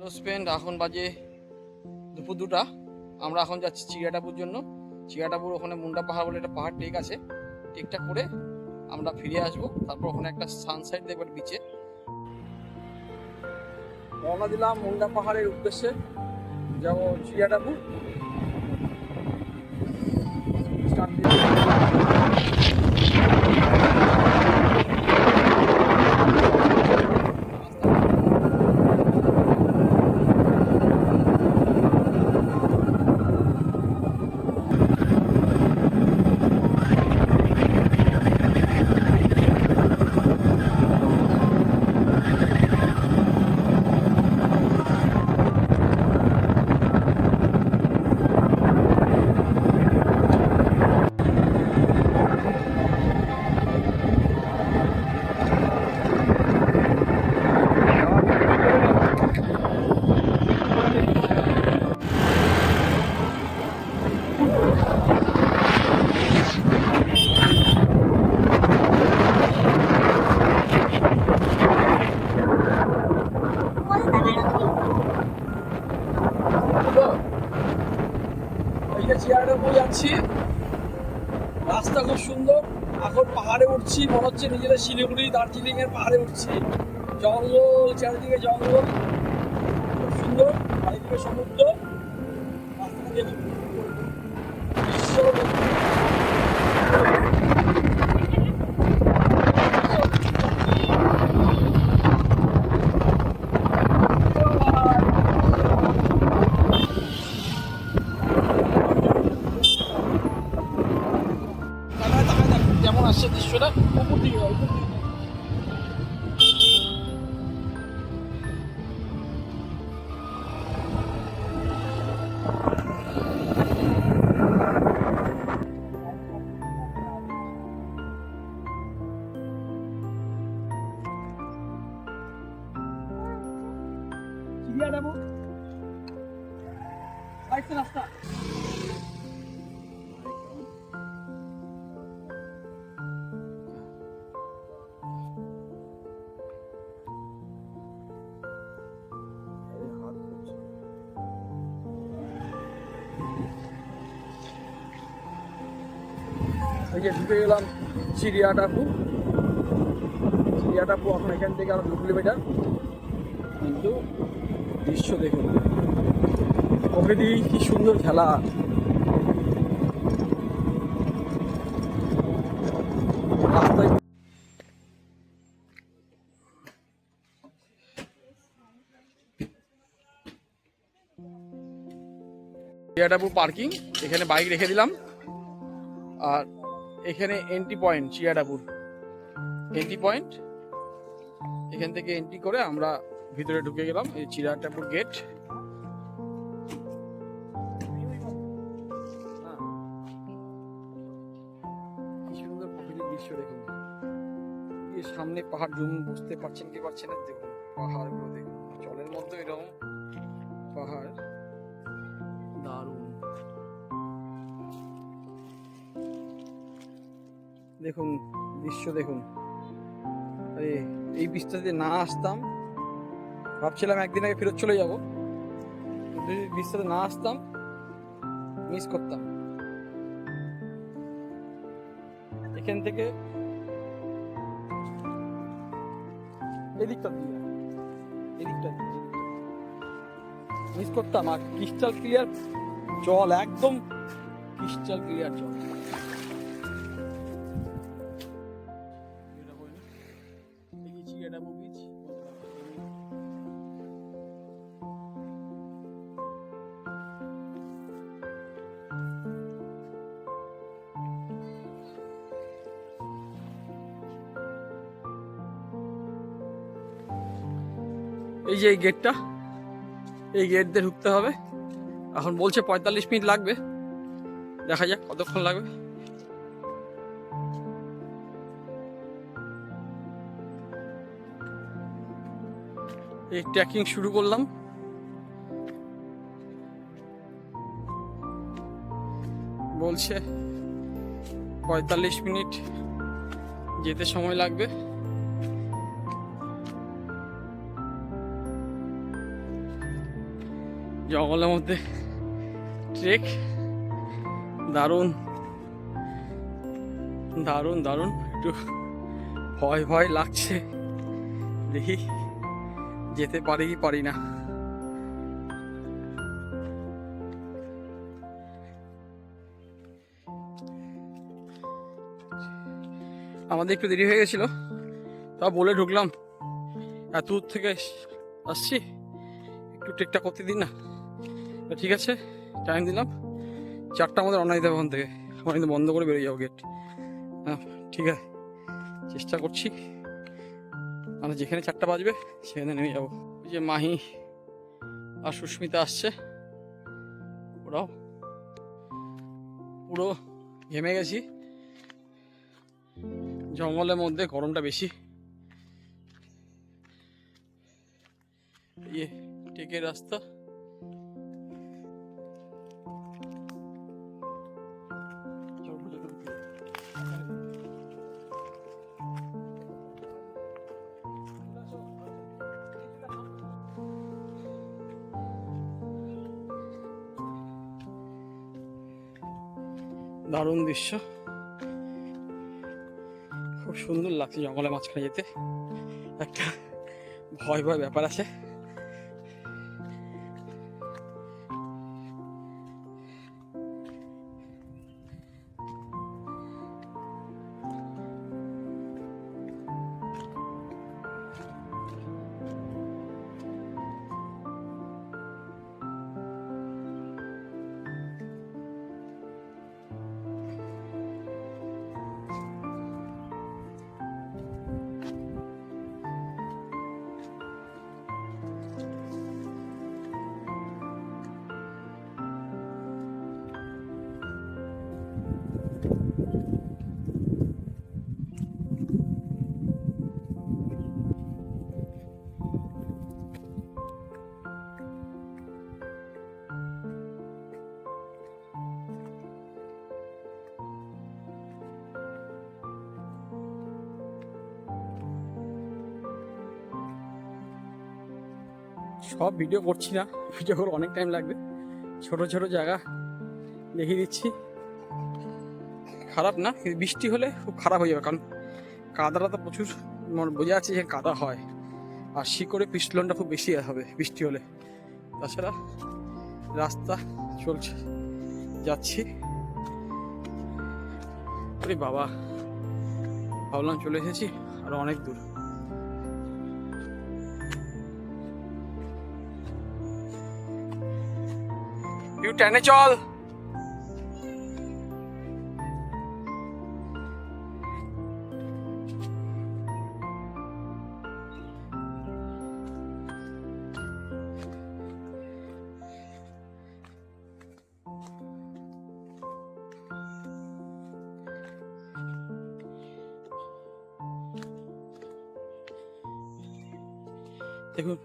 Spend এখন বাজে দুপুর 2টা। আমরা এখন যাচ্ছি চিড়িয়াটাপুর জন্য। চিড়িয়াটাপুর ওখানে মুন্ডা পাহাড় বলে একটা পাহাড় টেক আছে, টেকটা করে আমরা ফিরে আসবো। তারপর ওখানে একটা সানসেট দেখবো বিচে। রওনা দিলাম মুন্ডা পাহাড়ের উদ্দেশ্যে, যাবো চিড়িয়াটাপুর। যাচ্ছি, রাস্তা খুব সুন্দর। এখন পাহাড়ে উঠছি, মনে হচ্ছে নিজেদের শিলিগুড়ি দার্জিলিং এর পাহাড়ে উঠছি। জঙ্গল, চারিদিকে জঙ্গল, খুব সুন্দর। চারিদিকে সমুদ্র, রাস্তাটা দেখুন, কেমন আসছে দৃশ্যটা উপর দিকে। চিড়িয়াটাপুর রাস্তা। এই যে ঢুকে গেলাম চিড়িয়াটাপুর। চিড়িয়াটাপুর এখন এখান থেকে আরো 2 কিলোমিটার, কিন্তু দৃশ্য দেখুন, প্রকৃতি কি সুন্দর খেলা। রাস্তায় চিড়িয়াটাপুর পার্কিং, এখানে বাইক রেখে দিলাম। আর এখানে এন্ট্রি পয়েন্ট, চিড়িয়াটাপুর এন্ট্রি পয়েন্ট। এখান থেকে এন্ট্রি করে আমরা ভিতরে ঢুকে গেলাম। এই চিড়িয়াটাপুর গেট। কি সুন্দর প্রকৃতির দৃশ্য দেখুন। এই সামনে পাহাড়, জুম বুঝতে পারছেন কি পারছেন না, দেখুন পাহাড়গুলো দেখুন, জলের মধ্যে এরকম পাহাড়, দারুণ। দেখুন দৃশ্য দেখুন। আরে এই বীজটাতে না আসতাম, ভাবছিলাম একদিন আগে ফেরত চলে যাব, কিন্তু এই বীজটাতে না আসতাম মিস করতাম। এখান থেকে এদিকটা দিয়ে মিস করতাম। আর ক্রিস্টাল ক্লিয়ার জল, একদম ক্রিস্টাল ক্লিয়ার জল। এই যে এই গেটটা, এই গেট দিয়ে ঢুকতে হবে। এখন বলছে 45 মিনিট লাগবে, দেখা যাক কতক্ষণ লাগবে। এই ট্রেকিং শুরু করলাম। বলছে 45 মিনিট যেতে সময় লাগবে। জঙ্গলের মধ্যে ট্রেক, দারুণ দারুণ দারুণ। একটু ভয় ভয় লাগছে, দেখি যেতে পারি কি পারি না। আমাদের একটু দেরি হয়ে গেছিল, তা বলে ঢুকলাম এত দূর থেকে আসছি, একটু ট্রেকটা করতে দিন না। ঠিক আছে, টাইম দিলাম 4টা আমাদের অন্যায় দেবে ওখান থেকে, আমার কিন্তু বন্ধ করে বেরিয়ে যাবো গেট। হ্যাঁ ঠিক আছে, চেষ্টা করছি, মানে যেখানে 4টা বাজবে সেখানে নেমে যাবো। ওই যে মাহি আর সুস্মিতা আসছে, ওরাও পুরো ঘেমে গেছি। জঙ্গলের মধ্যে গরমটা বেশি। ইয়ে টেকের রাস্তা, দারুণ দৃশ্য, খুব সুন্দর লাগছে জঙ্গলের মাঝখানে যেতে। একটা ভয় ভয় ব্যাপার আছে। সব ভিডিও করছি না, ভিডিও করে অনেক টাইম লাগবে, ছোট ছোট জায়গা দেখিয়ে দিচ্ছি। খারাপ না, কিন্তু বৃষ্টি হলে খুব খারাপ হয়ে যাবে, কারণ কাদাটা তো প্রচুর বোঝা যাচ্ছে যে কাদা হয়, আর শিকড়ে পিছলনটা খুব বেশি হবে বৃষ্টি হলে। তাছাড়া রাস্তা চলছে, যাচ্ছি। আরে বাবা, ভাবলাম চলে এসেছি, আরো অনেক দূর। টেনে চল। দেখুন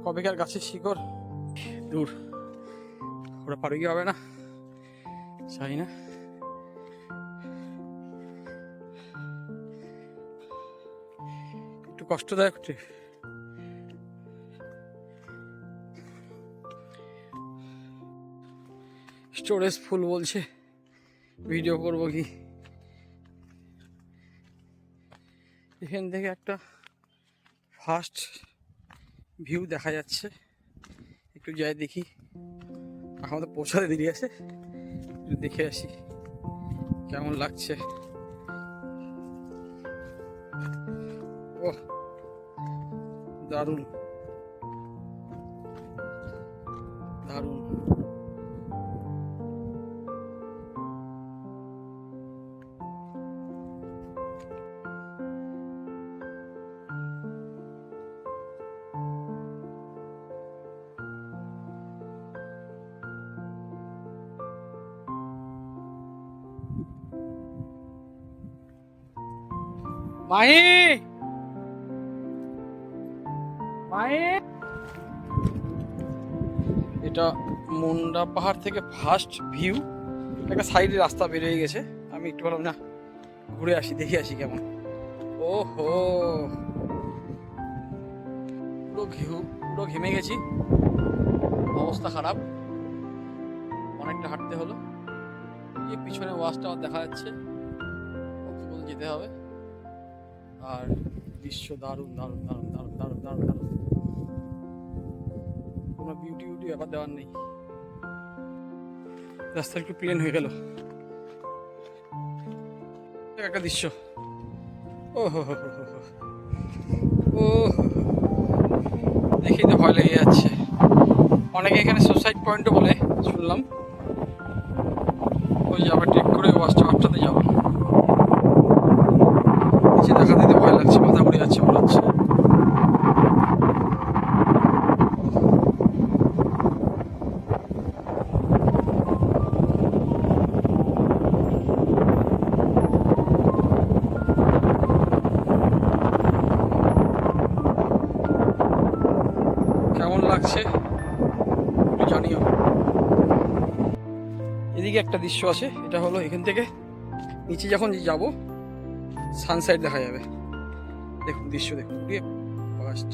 কবেকার গাছের শিকড়, দূর, ওরা পারে কি হবে না চাই না। একটু কষ্টদায়ক। স্টোরেজ ফুল বলছে, ভিডিও করবো কি? এখান থেকে একটা ফার্স্ট ভিউ দেখা যাচ্ছে, একটু যাই দেখি। আমাদের পৌঁছাতে দেরি আছে, একটু দেখে আসি কেমন লাগছে। ও দারুণ দারুণ। মাহি, মাহি, এটা মুন্ডা পাহাড় থেকে ফার্স্ট ভিউ। একটা সাইডে রাস্তা বেরিয়ে গেছে, আমি একটু ভাবলাম না ঘুরে আসি, দেখে আসি কেমন। ওহো, পুরো ঘেমে গেছি। অবস্থা খারাপ, অনেকটা হাঁটতে হলো। এই পিছনে ওয়াচ টাওয়ার দেখা যাচ্ছে, ওখানে যেতে হবে। আর দৃশ্য দারুণ দারুণ দারুণ দারুণ দারুণ দারুণ দারুণ, কোনো বিউটি বিউটি ব্যাপার দেওয়ার নেই। রাস্তা একটু প্লেন হয়ে গেল, একটা দৃশ্য। ও হো হো হো হো, ও দেখেই তো ভয় লেগে যাচ্ছে। অনেকে এখানে সুসাইড পয়েন্টও বলে শুনলাম। ওই যাবে ট্রেক করে ওয়াচ টাওয়ারটাতে যাবো। নিচে দেখা দিতে ভয় লাগছে, মাথা ঘুরে যাচ্ছে মনে হচ্ছে। কেমন লাগছে একটু জানিও। এদিকে একটা দৃশ্য আছে, এটা হলো এখান থেকে নিচে যখন যাব সানসেট দেখা যাবে। দেখুন দৃশ্য দেখুন, ফার্স্ট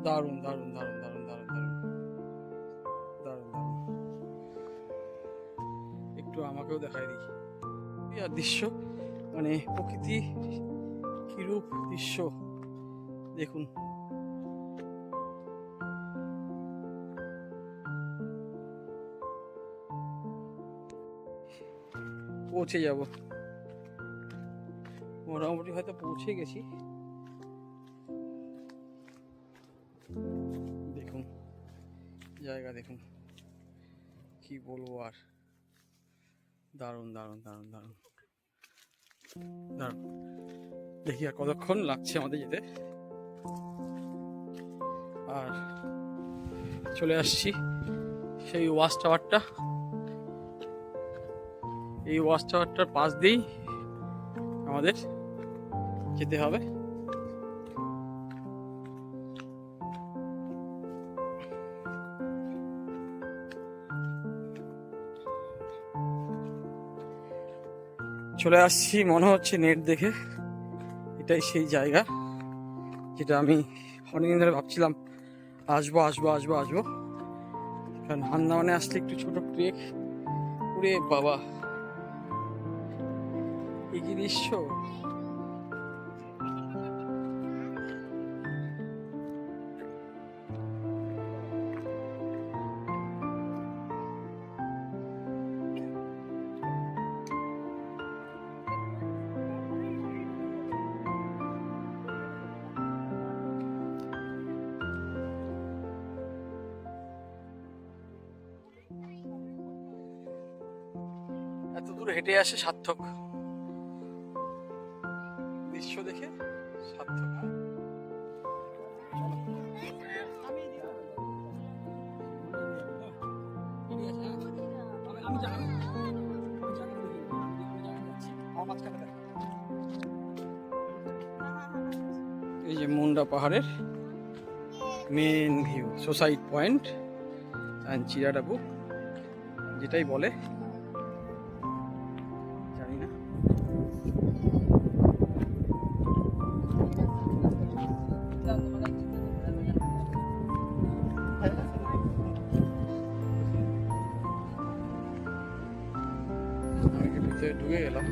দারুণ দারুণ দারুণ দারুণ দারুণ দারুণ দারুণ দারুণ। একটু আমাকেও দেখাই দিই আর দৃশ্য, মানে প্রকৃতি কিরূপ দৃশ্য দেখুন। পৌঁছে যাব, মোটামুটি হয়তো পৌঁছে গেছি। দেখুন জায়গা দেখুন, কি বলবো আর, দারুণ দারুণ দারুণ দারুণ দারুণ। দেখি আর কতক্ষণ লাগছে আমাদের যেতে। আর চলে আসছি সেই ওয়াচ টাওয়ারটা, এই ওয়াচ টাওয়ারটার পাশ দিয়েই আমাদের যেতে হবে। চলে আসছি মনে হচ্ছে নেট দেখে, এটাই সেই জায়গা যেটা আমি অনেকদিন ধরে ভাবছিলাম আসবো আসবো আসবো আসবো। কারণ আন্দামানে আসলে একটু ছোট ট্রেক, ওরে বাবা এই কি দৃশ্য। এত দূর হেঁটে আসে সার্থক, দৃশ্য দেখে সার্থক। এই যে মুন্ডা পাহাড়ের main view, suicide point and Chiradabu যেটাই বলে জানি না। আমি ভিতরে ঢুকে গেলাম।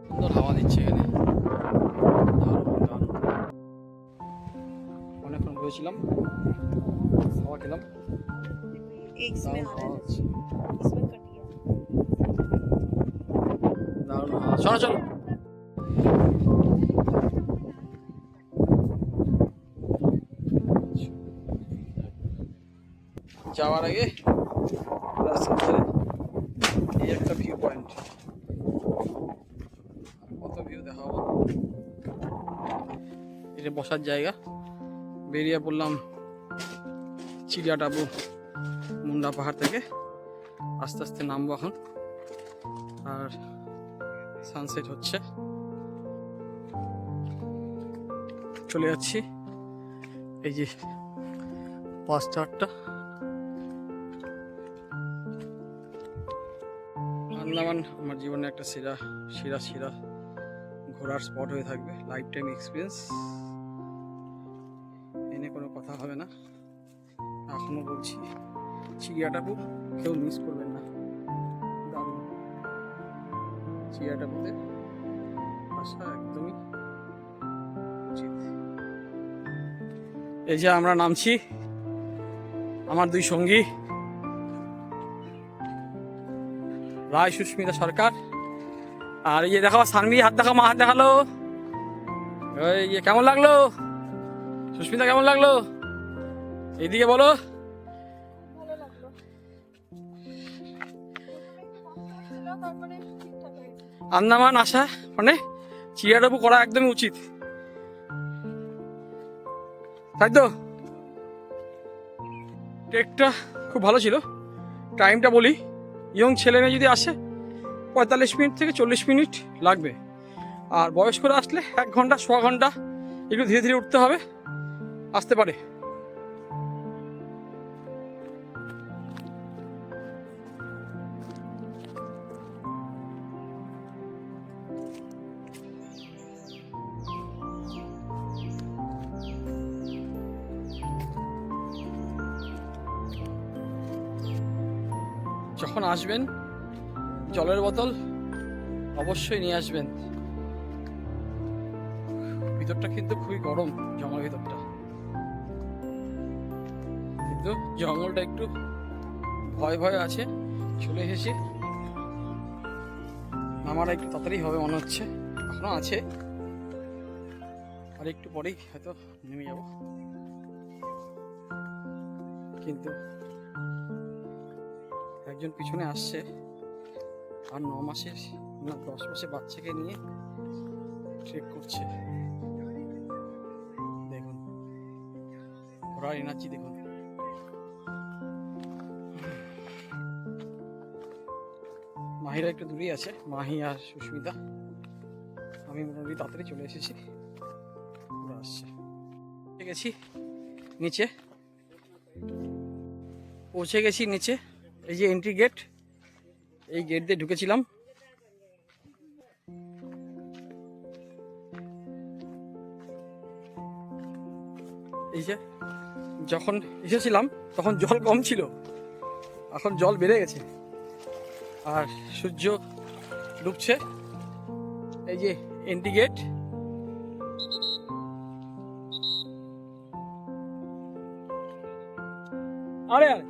সুন্দর হাওয়া দিচ্ছে এখানে, অনেকক্ষণ বসেছিলাম, হাওয়া খেলাম, দারুণ হাওয়া হচ্ছে, দারুণ হাওয়া। চলো চলো যাওয়ার আগে রাস্তা ধারে এই ভিউ পয়েন্ট। কত ভিউ দেখাবো, এটা বসার জায়গা। বেরিয়ে পড়লাম চিড়িয়াটাবু মুন্ডা পাহাড় থেকে, আস্তে আস্তে নামবো এখন। আর সানসেট হচ্ছে, চলে যাচ্ছি। এই যে 5-4টা আন্দামান আমার জীবনে একটা সেরা ঘোরার স্পট হয়ে থাকবে, লাইফ টাইম এক্সপিরিয়েন্স। এনে কোনো কথা হবে না, এখনো বলছি চিড়িয়াটাবু কেউ মিস করবেন না, দারুণ। চিড়িয়াটাবুতে আসা একদমই উচিত। এই যে আমরা নামছি, আমার দুই সঙ্গী রায় সুস্মিতা সরকার, আর এই যে দেখো সানভি হাত দেখা, মা হাত দেখালো। এই যে কেমন লাগলো সুস্মিতা, কেমন লাগলো এইদিকে বলো। ভালো লাগলো, তারপরে ঠিকঠাক হয়েছে। আন্দামান আসা মানে চিড়িয়াটাবু করা একদমই উচিত, তাই তো? ট্রেকটা খুব ভালো ছিল। টাইমটা বলি, ইয়ং ছেলে মেয়ে যদি আসে 45 মিনিট থেকে 40 মিনিট লাগবে, আর বয়স্করা আসলে 1 ঘন্টা 1.25 ঘন্টা, একটু ধীরে ধীরে উঠতে হবে, আসতে পারে। যখন আসবেন জলের বোতল অবশ্যই নিয়ে আসবেন। ভিতরটা কিন্তু খুবই গরম, জঙ্গল ভিতরটা, কিন্তু জঙ্গলটা একটু ভয় ভয় আছে। চলে এসেছি, নামাটা একটু তাড়াতাড়ি হবে মনে হচ্ছে, এখনো আছে, আর একটু পরেই হয়তো নেমে যাব। কিন্তু একজন পিছনে আসছে, আর 9 মাসের না 10 মাসের বাচ্চাকে নিয়ে ট্রেক করছে। দেখুন ঘোড়ার এনার্জি দেখুন। মাহিরা একটু দূরেই আছে, মাহি আর সুস্মিতা। আমি মোটামুটি তাড়াতাড়ি চলে এসেছি, ওরা আসছে। পৌঁছে গেছি নিচে, পৌঁছে গেছি নিচে। এই যে এন্ট্রি গেট, এই গেট দিয়ে ঢুকেছিলাম। এই যে যখন এসেছিলাম তখন জল কম ছিল, এখন জল বেড়ে গেছে, আর সূর্য ডুবছে। এই যে এন্ট্রি গেট, আরে আরে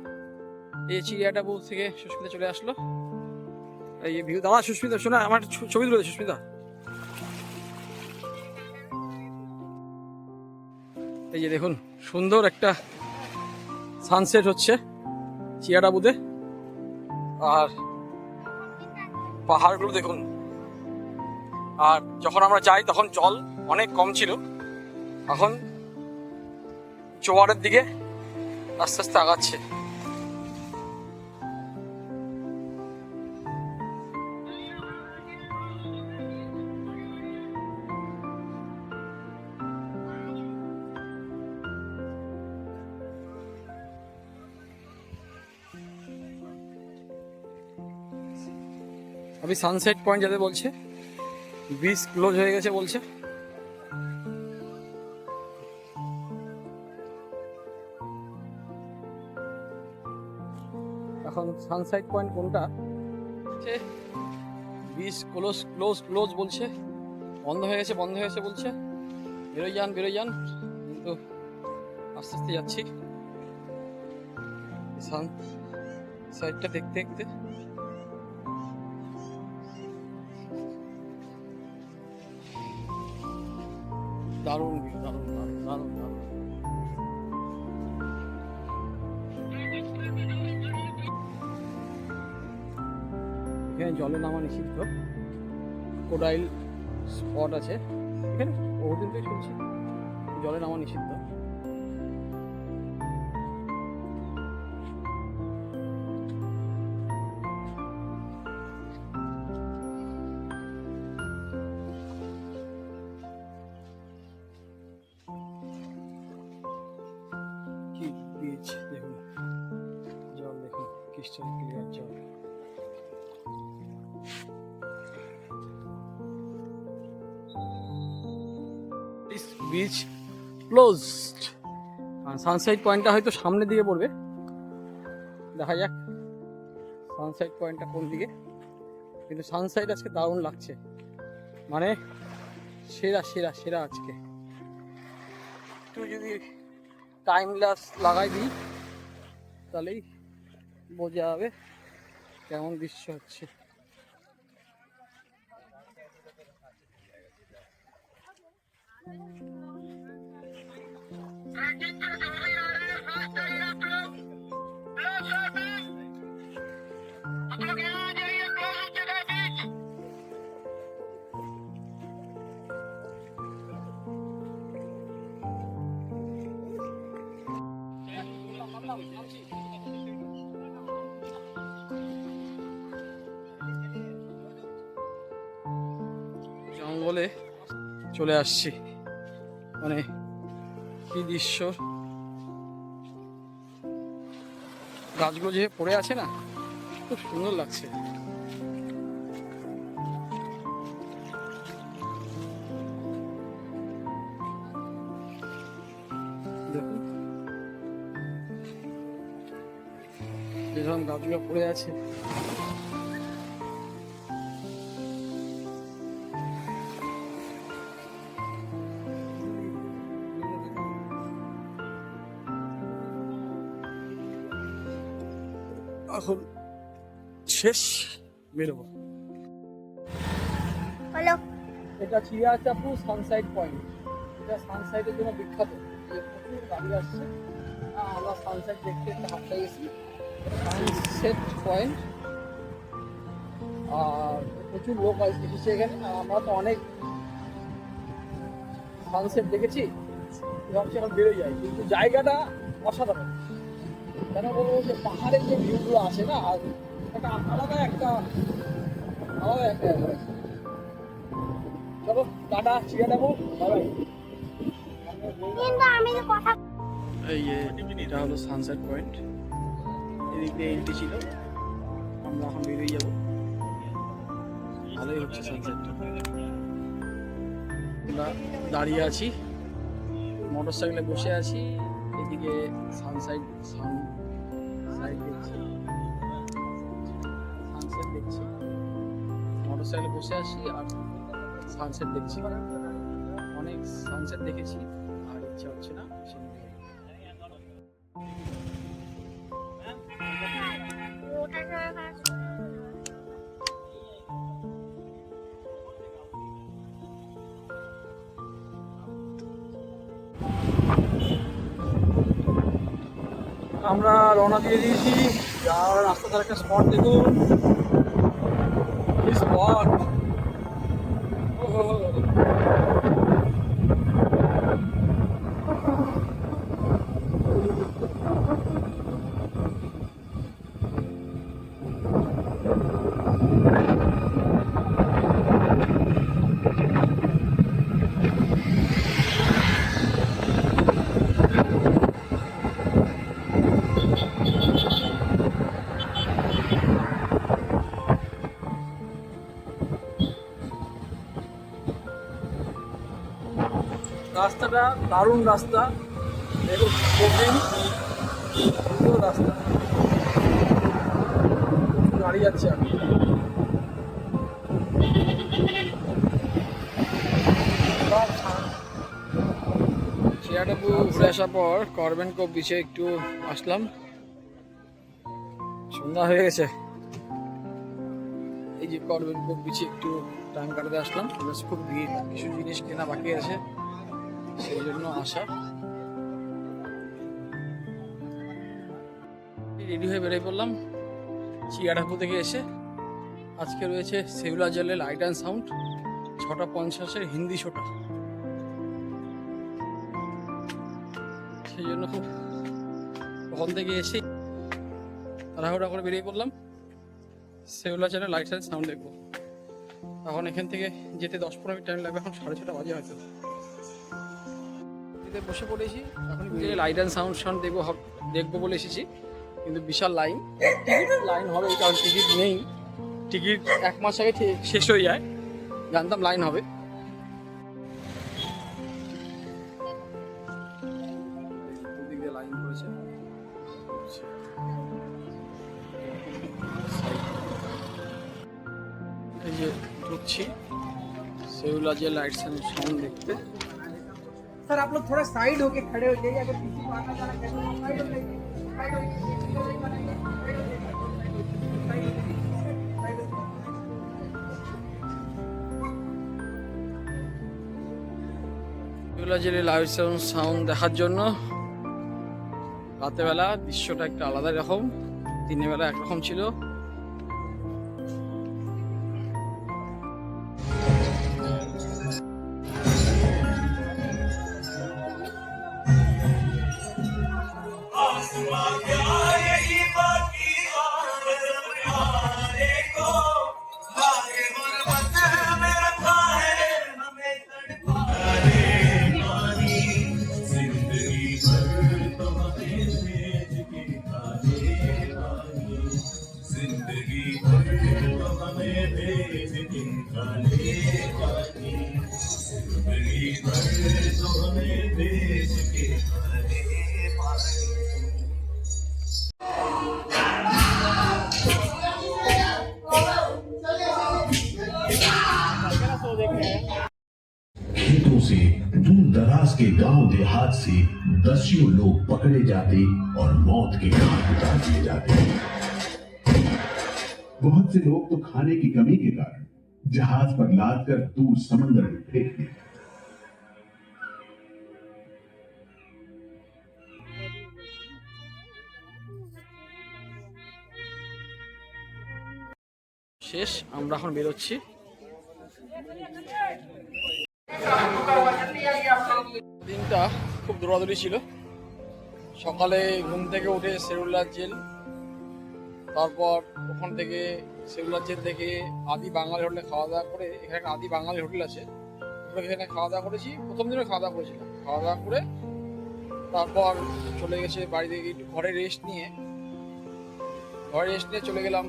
এই চিড়িয়াটাবু থেকে সুস্মিতা চলে আসলো। এই যে ভিউ, দাদা সুস্মিতা শোনা, আমার ছবি তুলে দে সুস্মিতা। এই যে দেখুন সুন্দর একটা সানসেট হচ্ছে চিড়িয়াটাবুতে, আর পাহাড়গুলো দেখুন। আর যখন আমরা যাই তখন জল অনেক কম ছিল, এখন জোয়ারের দিকে আস্তে আস্তে আগাচ্ছে। अभी সানসেট পয়েন্ট যেতে বলছে, ব্রিজ ক্লোজ হয়ে গেছে বলছে। এখন সানসেট পয়েন্ট কোনটা, ব্রিজ ক্লোজ ক্লোজ ক্লোজ বলছে, বন্ধ হয়ে গেছে বলছে। বেরোয় যান, কিন্তু আস্তে আস্তে যাচ্ছি সানসেটটা দেখতে দেখতে। দারুণ ভিউ, দারুণ। এখানে জলে নামা নিষিদ্ধ। কোডাইল স্পট আছে এখানে, বহুদিন থেকে শুনছি জলে নামা নিষিদ্ধ। কি বিচ দেখুন, জল দেখুন, ক্রিস্টাল ক্লিয়ার জল। Beach closed. সানসাইড পয়েন্টটা হয়তো সামনের দিকে পড়বে, দেখা যাক সানসাইড পয়েন্টটা কোন দিকে। কিন্তু সানসাইড আজকে দারুণ লাগছে, মানে সেরা সেরা সেরা আজকে। একটু যদি টাইম ল্যাপস লাগাই দিই তাহলেই বোঝা যাবে কেমন দৃশ্য হচ্ছে। জঙ্গলে চলে আসছি, মানে কি দৃশ্য। গাছগুলো যে পড়ে আছে না, খুব সুন্দর লাগছে। দেখুন যেরকম গাছগুলো পড়ে আছে। এখন শেষ, বেরোবো। হ্যালো, এটা চিড়িয়াচাপুর সানসাইড পয়েন্ট। এটা সানসাইডের জন্য বিখ্যাত, প্রচুর গাড়ি আসছে। আমরা সানসাইড দেখতে একটা হাঁটতে গেছি, সানসেট পয়েন্ট। আর প্রচুর লোক এসেছে এখানে। আর আমরা তো অনেক সানসেট দেখেছি, ভাবছি এখন বেরোয় যায়, কিন্তু জায়গাটা অসাধারণ। কেন বলবো, যে পাহাড়ের যে ভিউগুলো আসে না, আর একটা আলাদা একটা চলো টাটা, চিড়িয়া দেবো, বাই। কিন্তু আমি যে কথা এই যে এটা হলো সানসেট পয়েন্ট, এদিক দিয়ে এন্ট্রি ছিল। আমরা এখন বেরিয়ে যাবো, ভালোই হচ্ছে সানসেটটা। আমরা দাঁড়িয়ে আছি, মোটর সাইকেলে বসে আছি, এদিকে সানসাইড দেখছি, সানসেট দেখছি। মোটর সাইকেলে বসে আছি আর সানসেট দেখছি। অনেক সানসেট দেখেছি, আর ইচ্ছা হচ্ছে না আমরা রওনা দিয়ে দিয়েছি। আর রাস্তা ধারে একটা স্পট দেখুন, স্পট রাস্তাটা দারুণ রাস্তা, দেখুন সুন্দর রাস্তা, গাড়ি যাচ্ছে। আমি চিড়িয়াটাপু ঘুরে আসার পর করবেন কোভ বিচে একটু আসলাম। সন্ধ্যা হয়ে গেছে, এই যে করবেন কোভ বিচে একটু টাইম কাটাতে আসলাম। খুব ভিড়, কিছু জিনিস কেনা বাকি আছে, সেই জন্য আসা। রেডি হয়ে বেরিয়ে পড়লাম চিড়িয়াটাপু থেকে এসে। আজকে রয়েছে সেউলা জেলে লাইট অ্যান্ড সাউন্ড 6:50 হিন্দি শোটা, সেই জন্য খুব ওখান থেকে এসে তাড়াহুড়া করে বেরিয়ে পড়লাম সেউলা জেলে লাইট অ্যান্ড সাউন্ড দেখবো। এখন এখান থেকে যেতে 10-15 মিনিট টাইম লাগবে, এখন 6:30 বাজে হয়তো। বসে পড়েছি, এখন লাইট অ্যান্ড সাউন্ড দেখবো বলে এসেছি, কিন্তু বিশাল লাইন হবে, কারণ টিকিট নেই। টিকিট 1 মাস আগে শেষ হয়ে যায়, জানতাম লাইন হবে। লাইন করেছে, এই যে ঢুকছি सेउला जे लाइट्स एंड साउंड देखते। सर आप लोग थोड़ा साइड होके खड़े हो जाइए, अगर किसी को आना जाना कहते हो साइड हो जाइए, साइड हो সেউলা জেলে লাইটস এন্ড সাউন্ড দেখার জন্য রাতের বেলা দৃশ্যটা একটা আলাদা রকম, দিনের বেলা একরকম ছিল। खेतों से दूर दराज के गांव देहात से दसियों लोग पकड़े जाते और मौत के घाट उतार दिए जाते। बहुत से लोग तो खाने की कमी के कारण जहाज पर लाद कर दूर समंदर में फेंक दिए। শেষ, আমরা এখন বেরোচ্ছি। দিনটা খুব দৌড়াদৌড়ি ছিল। সকালে ঘুম থেকে উঠে সেউলা জেল, তারপর ওখান থেকে সেউলা জেল থেকে আদি বাঙালি হোটেলে খাওয়া দাওয়া করে, এখানে একটা আদি বাঙালি হোটেল আছে, এখানে খাওয়া দাওয়া করেছি। প্রথম দিনে খাওয়া দাওয়া করেছিলাম, খাওয়া দাওয়া করে তারপর চলে গেছে বাড়ি থেকে একটু ঘরে রেস্ট নিয়ে চলে গেলাম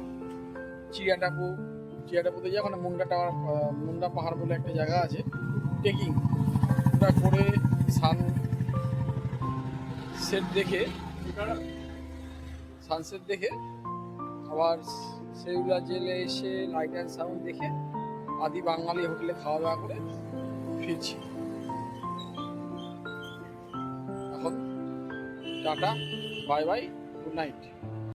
চিড়িয়াটাপুতে যে ওখানে মুন্ডা পাহাড় বলে একটা জায়গা আছে, ট্রেকিং ওটা করে সানসেট দেখে আবার সেউলা জেলে এসে লাইট অ্যান্ড সাউন্ড দেখে আদি বাঙালি হোটেলে খাওয়া দাওয়া করে ফিরছি। এখন tata, bye bye, good night.